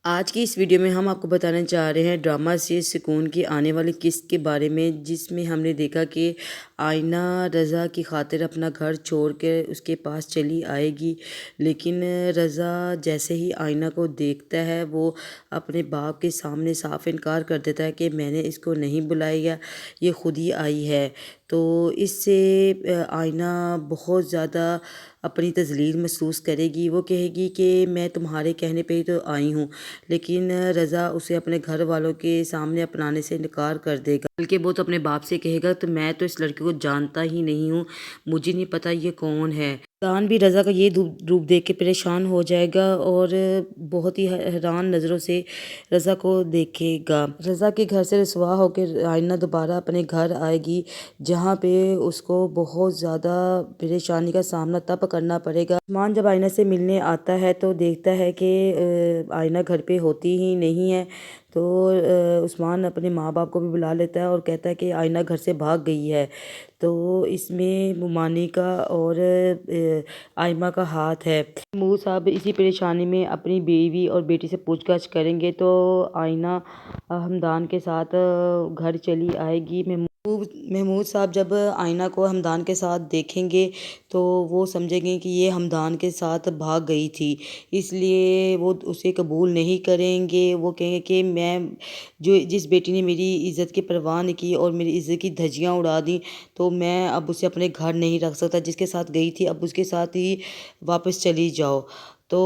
آج کی اس ویڈیو میں ہم آپ کو بتانا چاہ رہے ہیں ڈرامہ سیریز سکون کی آنے والی قسط کے بارے میں، جس میں ہم نے دیکھا کہ آئینہ رضا کی خاطر اپنا گھر چھوڑ کے اس کے پاس چلی آئے گی، لیکن رضا جیسے ہی آئینہ کو دیکھتا ہے وہ اپنے باپ کے سامنے صاف انکار کر دیتا ہے کہ میں نے اس کو نہیں بلایا، یہ خود ہی آئی ہے۔ تو اس سے آئینہ بہت زیادہ اپنی تذلیل محسوس کرے گی۔ وہ کہے گی کہ میں تمہارے کہنے پہ ہی تو آئی ہوں، لیکن رضا اسے اپنے گھر والوں کے سامنے اپنانے سے انکار کر دے گا، بلکہ وہ تو اپنے باپ سے کہے گا تو میں تو اس لڑکے کو جانتا ہی نہیں ہوں، مجھے نہیں پتا یہ کون ہے۔ دان بھی رضا کا یہ روپ دیکھ کے پریشان ہو جائے گا اور بہت ہی حیران نظروں سے رضا کو دیکھے گا۔ رضا کے گھر سے رسوا ہو کے آئینہ دوبارہ اپنے گھر آئے گی، جہاں پہ اس کو بہت زیادہ پریشانی کا سامنا تب کرنا پڑے گا۔ عثمان جب آئینہ سے ملنے آتا ہے تو دیکھتا ہے کہ آئینہ گھر پہ ہوتی ہی نہیں ہے، تو عثمان اپنے ماں باپ کو بھی بلا لیتا ہے اور کہتا ہے کہ آئینہ گھر سے بھاگ گئی ہے۔ تو اس میں مومانی کا اور آئمہ کا ہاتھ ہے۔ محمود صاحب اسی پریشانی میں اپنی بیوی اور بیٹی سے پوچھ گچھ کریں گے تو آئینہ ہمدان کے ساتھ گھر چلی آئے گی۔ محمود صاحب جب آئینہ کو ہمدان کے ساتھ دیکھیں گے تو وہ سمجھیں گے کہ یہ ہمدان کے ساتھ بھاگ گئی تھی، اس لیے وہ اسے قبول نہیں کریں گے۔ وہ کہیں گے کہ میں جس بیٹی نے میری عزت کی پرواہ نہیں کی اور میری عزت کی دھجیاں اڑا دیں، تو میں اب اسے اپنے گھر نہیں رکھ سکتا، جس کے ساتھ گئی تھی اب اس کے ساتھ ہی واپس چلی جاؤ۔ تو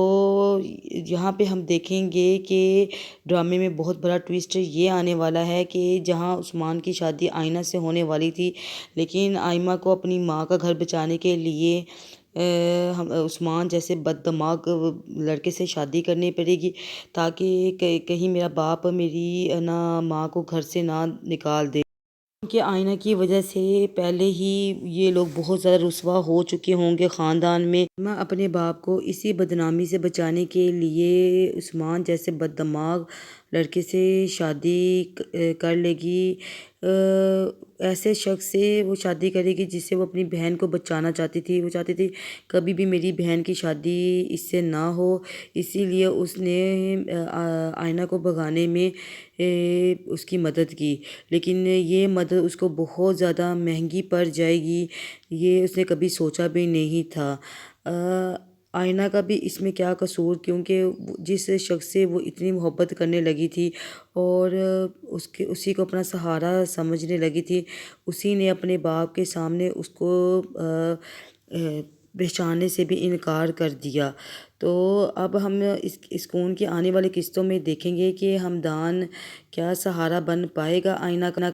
یہاں پہ ہم دیکھیں گے کہ ڈرامے میں بہت بڑا ٹویسٹ یہ آنے والا ہے کہ جہاں عثمان کی شادی آئینہ سے ہونے والی تھی، لیکن آئمہ کو اپنی ماں کا گھر بچانے کے لیے عثمان جیسے بد دماغ لڑکے سے شادی کرنی پڑے گی، تاکہ کہیں میرا باپ میری ماں کو گھر سے نہ نکال دے۔ کہ آئینہ کی وجہ سے پہلے ہی یہ لوگ بہت زیادہ رسوا ہو چکے ہوں گے خاندان میں۔ میں اپنے باپ کو اسی بدنامی سے بچانے کے لیے عثمان جیسے بد دماغ لڑکے سے شادی کر لے گی، ایسے شخص سے وہ شادی کرے گی جس سے وہ اپنی بہن کو بچانا چاہتی تھی۔ وہ چاہتی تھی کبھی بھی میری بہن کی شادی اس سے نہ ہو، اسی لیے اس نے آئینہ کو بھگانے میں اس کی مدد کی، لیکن یہ مدد اس کو بہت زیادہ مہنگی پڑ جائے گی، یہ اس نے کبھی سوچا بھی نہیں تھا۔ آئینہ کا بھی اس میں کیا قصور، کیونکہ جس شخص سے وہ اتنی محبت کرنے لگی تھی اور اسی کو اپنا سہارا سمجھنے لگی تھی، اسی نے اپنے باپ کے سامنے اس کو پہچاننے سے بھی انکار کر دیا۔ تو اب ہم اس سکون کی آنے والی قسطوں میں دیکھیں گے کہ ہمدان کیا سہارا بن پائے گا آئینہ کا۔